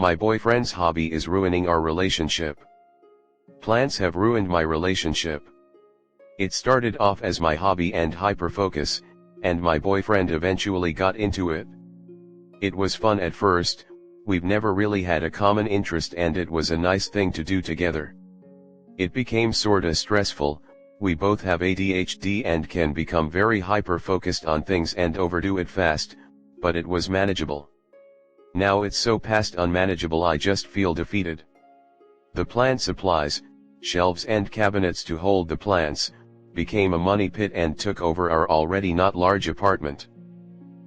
My boyfriend's hobby is ruining our relationship. Plants have ruined my relationship. It started off as my hobby and hyperfocus, and my boyfriend eventually got into it. It was fun at first, we've never really had a common interest and it was a nice thing to do together. It became sorta stressful, we both have ADHD and can become very hyper-focused on things and overdo it fast, but it was manageable. Now it's so past unmanageable I just feel defeated. The plant supplies, shelves and cabinets to hold the plants, became a money pit and took over our already not large apartment.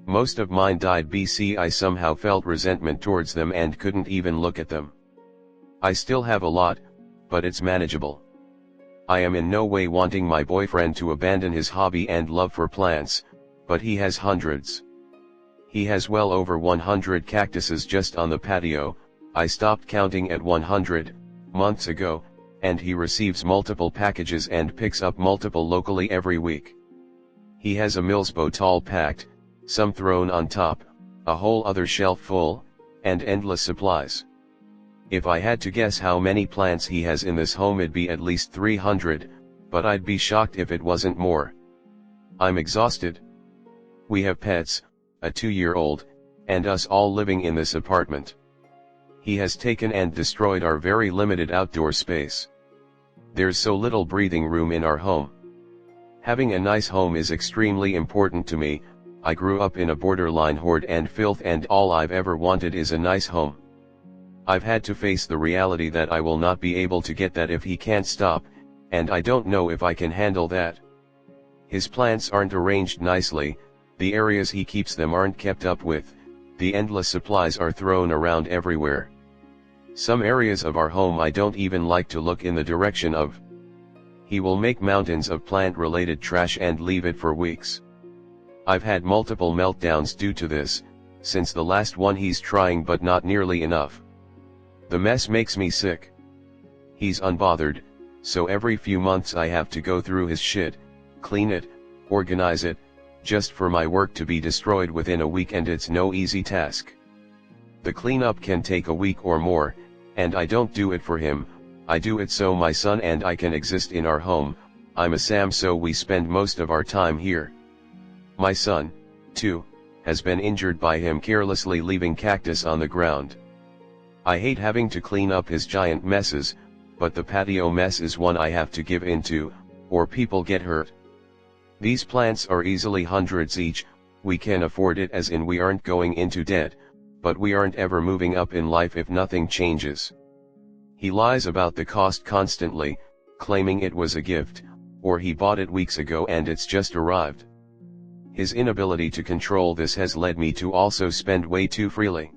Most of mine died BC. I somehow felt resentment towards them and couldn't even look at them. I still have a lot, but it's manageable. I am in no way wanting my boyfriend to abandon his hobby and love for plants, but he has hundreds. He has well over 100 cactuses just on the patio. I stopped counting at 100 months ago, and he receives multiple packages and picks up multiple locally every week. He has a Millsbo tall packed, some thrown on top, a whole other shelf full, and endless supplies. If I had to guess how many plants he has in this home, it'd be at least 300, but I'd be shocked if it wasn't more. I'm exhausted. We have pets, a 2-year-old, and us all living in this apartment. He has taken and destroyed our very limited outdoor space. There's so little breathing room in our home. Having a nice home is extremely important to me. I grew up in a borderline hoard and filth, and all I've ever wanted is a nice home. I've had to face the reality that I will not be able to get that if he can't stop, and I don't know if I can handle that. His plants aren't arranged nicely, the areas he keeps them aren't kept up with, the endless supplies are thrown around everywhere. Some areas of our home I don't even like to look in the direction of. He will make mountains of plant-related trash and leave it for weeks. I've had multiple meltdowns due to this, since the last one. He's trying but not nearly enough. The mess makes me sick. He's unbothered, so every few months I have to go through his shit, clean it, organize it, just for my work to be destroyed within a week, and it's no easy task. The cleanup can take a week or more, and I don't do it for him, I do it so my son and I can exist in our home. I'm a Sam, so we spend most of our time here. My son, too, has been injured by him carelessly leaving cactus on the ground. I hate having to clean up his giant messes, but the patio mess is one I have to give into, or people get hurt. These plants are easily hundreds each. We can afford it, as in we aren't going into debt, but we aren't ever moving up in life if nothing changes. He lies about the cost constantly, claiming it was a gift, or he bought it weeks ago and it's just arrived. His inability to control this has led me to also spend way too freely.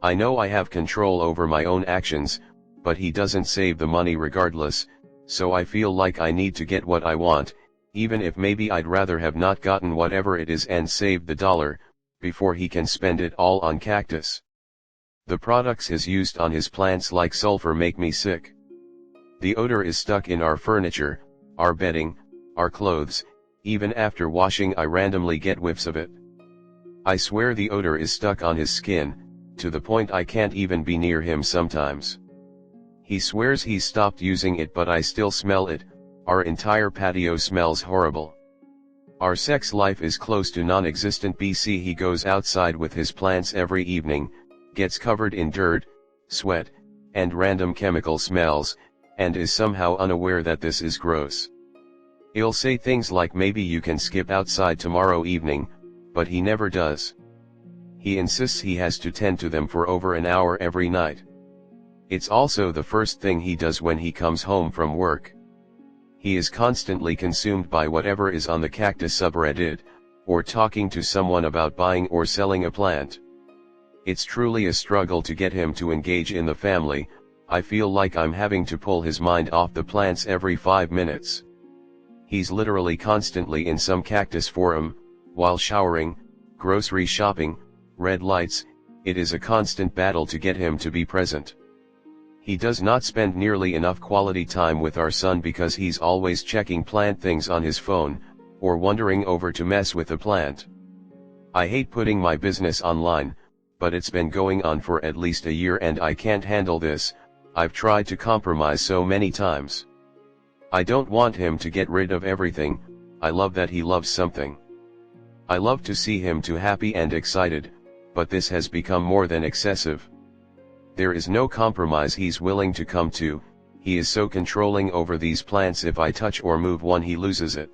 I know I have control over my own actions, but he doesn't save the money regardless, so I feel like I need to get what I want, even if maybe I'd rather have not gotten whatever it is and saved the dollar, before he can spend it all on cactus. The products he's used on his plants, like sulfur, make me sick. The odor is stuck in our furniture, our bedding, our clothes. Even after washing I randomly get whiffs of it. I swear the odor is stuck on his skin, to the point I can't even be near him sometimes. He swears he's stopped using it, but I still smell it. Our entire patio smells horrible. Our sex life is close to non-existent BC. He goes outside with his plants every evening, gets covered in dirt, sweat, and random chemical smells, and is somehow unaware that this is gross. He'll say things like, maybe you can skip outside tomorrow evening, but he never does. He insists he has to tend to them for over an hour every night. It's also the first thing he does when he comes home from work. He is constantly consumed by whatever is on the cactus subreddit, or talking to someone about buying or selling a plant. It's truly a struggle to get him to engage in the family. I feel like I'm having to pull his mind off the plants every 5 minutes. He's literally constantly in some cactus forum, while showering, grocery shopping, red lights. It is a constant battle to get him to be present. He does not spend nearly enough quality time with our son because he's always checking plant things on his phone, or wandering over to mess with the plant. I hate putting my business online, but it's been going on for at least a year and I can't handle this. I've tried to compromise so many times. I don't want him to get rid of everything. I love that he loves something. I love to see him too happy and excited, but this has become more than excessive. There is no compromise he's willing to come to. He is so controlling over these plants. If I touch or move one, he loses it.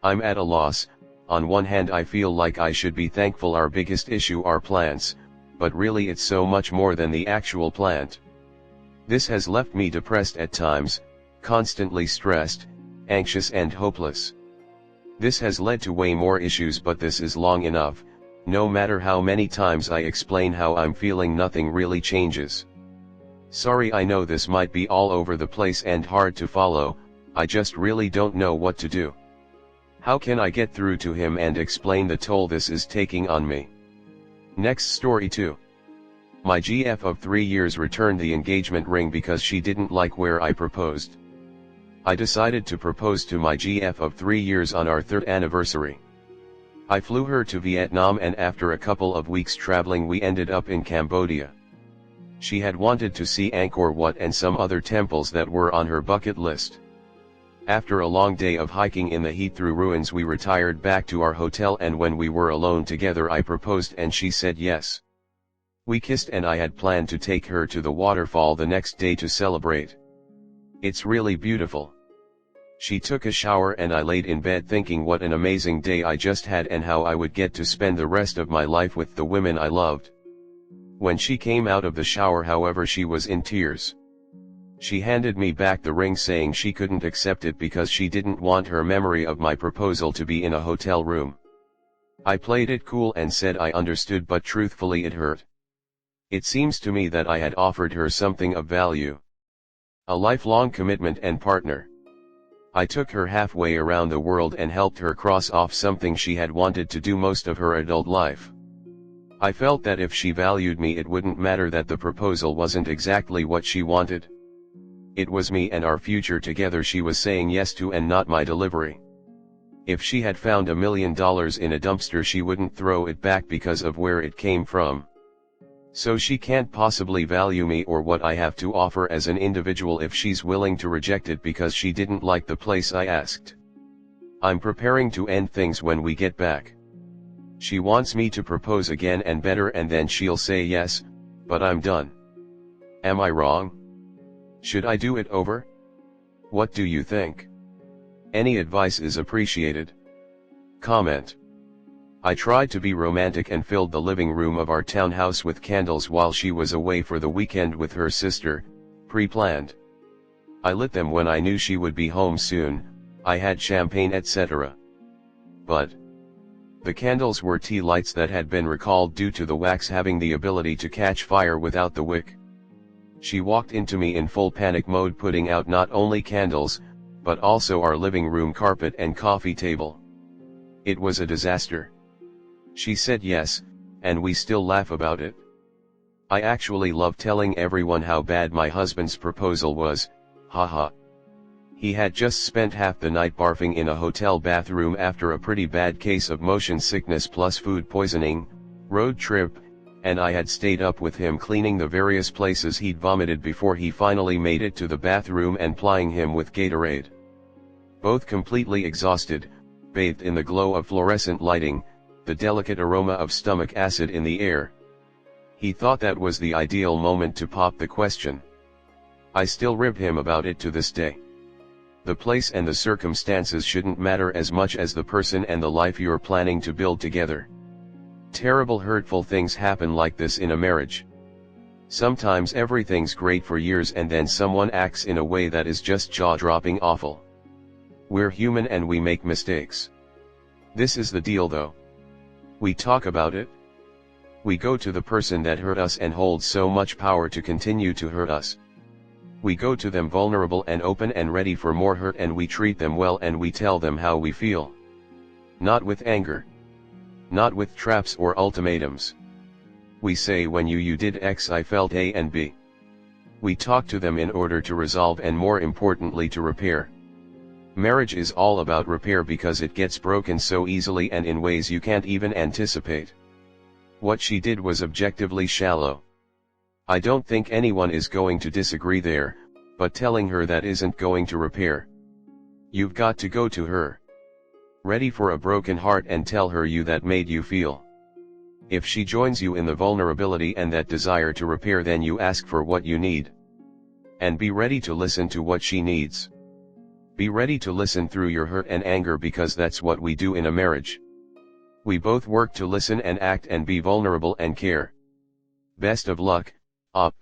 I'm at a loss. On one hand, I feel like I should be thankful our biggest issue are plants, but really it's so much more than the actual plant. This has left me depressed at times, constantly stressed, anxious and hopeless. This has led to way more issues, but this is long enough. No matter how many times I explain how I'm feeling, nothing really changes. Sorry, I know this might be all over the place and hard to follow. I just really don't know what to do. How can I get through to him and explain the toll this is taking on me? Next story 2. My GF of 3 years returned the engagement ring because she didn't like where I proposed. I decided to propose to my GF of 3 years on our 3rd anniversary. I flew her to Vietnam, and after a couple of weeks traveling we ended up in Cambodia. She had wanted to see Angkor Wat and some other temples that were on her bucket list. After a long day of hiking in the heat through ruins, we retired back to our hotel, and when we were alone together I proposed and she said yes. We kissed and I had planned to take her to the waterfall the next day to celebrate. It's really beautiful. She took a shower and I laid in bed thinking what an amazing day I just had and how I would get to spend the rest of my life with the women I loved. When she came out of the shower, however, she was in tears. She handed me back the ring saying she couldn't accept it because she didn't want her memory of my proposal to be in a hotel room. I played it cool and said I understood, but truthfully it hurt. It seems to me that I had offered her something of value. A lifelong commitment and partner. I took her halfway around the world and helped her cross off something she had wanted to do most of her adult life. I felt that if she valued me, it wouldn't matter that the proposal wasn't exactly what she wanted. It was me and our future together she was saying yes to, and not my delivery. If she had found $1 million in a dumpster, she wouldn't throw it back because of where it came from. So she can't possibly value me or what I have to offer as an individual if she's willing to reject it because she didn't like the place I asked. I'm preparing to end things when we get back. She wants me to propose again and better, and then she'll say yes, but I'm done. Am I wrong? Should I do it over? What do you think? Any advice is appreciated. Comment. I tried to be romantic and filled the living room of our townhouse with candles while she was away for the weekend with her sister, pre-planned. I lit them when I knew she would be home soon. I had champagne, etc. But the candles were tea lights that had been recalled due to the wax having the ability to catch fire without the wick. She walked into me in full panic mode, putting out not only candles, but also our living room carpet and coffee table. It was a disaster. She said yes, and we still laugh about it. I actually love telling everyone how bad my husband's proposal was, haha. He had just spent half the night barfing in a hotel bathroom after a pretty bad case of motion sickness plus food poisoning, road trip, and I had stayed up with him cleaning the various places he'd vomited before he finally made it to the bathroom and plying him with Gatorade. Both completely exhausted, bathed in the glow of fluorescent lighting, the delicate aroma of stomach acid in the air. He thought that was the ideal moment to pop the question. I still rib him about it to this day. The place and the circumstances shouldn't matter as much as the person and the life you're planning to build together. Terrible, hurtful things happen like this in a marriage. Sometimes everything's great for years and then someone acts in a way that is just jaw-dropping awful. We're human and we make mistakes. This is the deal though. We talk about it. We go to the person that hurt us and holds so much power to continue to hurt us. We go to them vulnerable and open and ready for more hurt, and we treat them well and we tell them how we feel. Not with anger. Not with traps or ultimatums. We say, when you did X I felt A and B. We talk to them in order to resolve and, more importantly, to repair. Marriage is all about repair because it gets broken so easily and in ways you can't even anticipate. What she did was objectively shallow. I don't think anyone is going to disagree there, but telling her that isn't going to repair. You've got to go to her, ready for a broken heart, and tell her you that made you feel. If she joins you in the vulnerability and that desire to repair, then you ask for what you need. And be ready to listen to what she needs. Be ready to listen through your hurt and anger, because that's what we do in a marriage. We both work to listen and act and be vulnerable and care. Best of luck, op.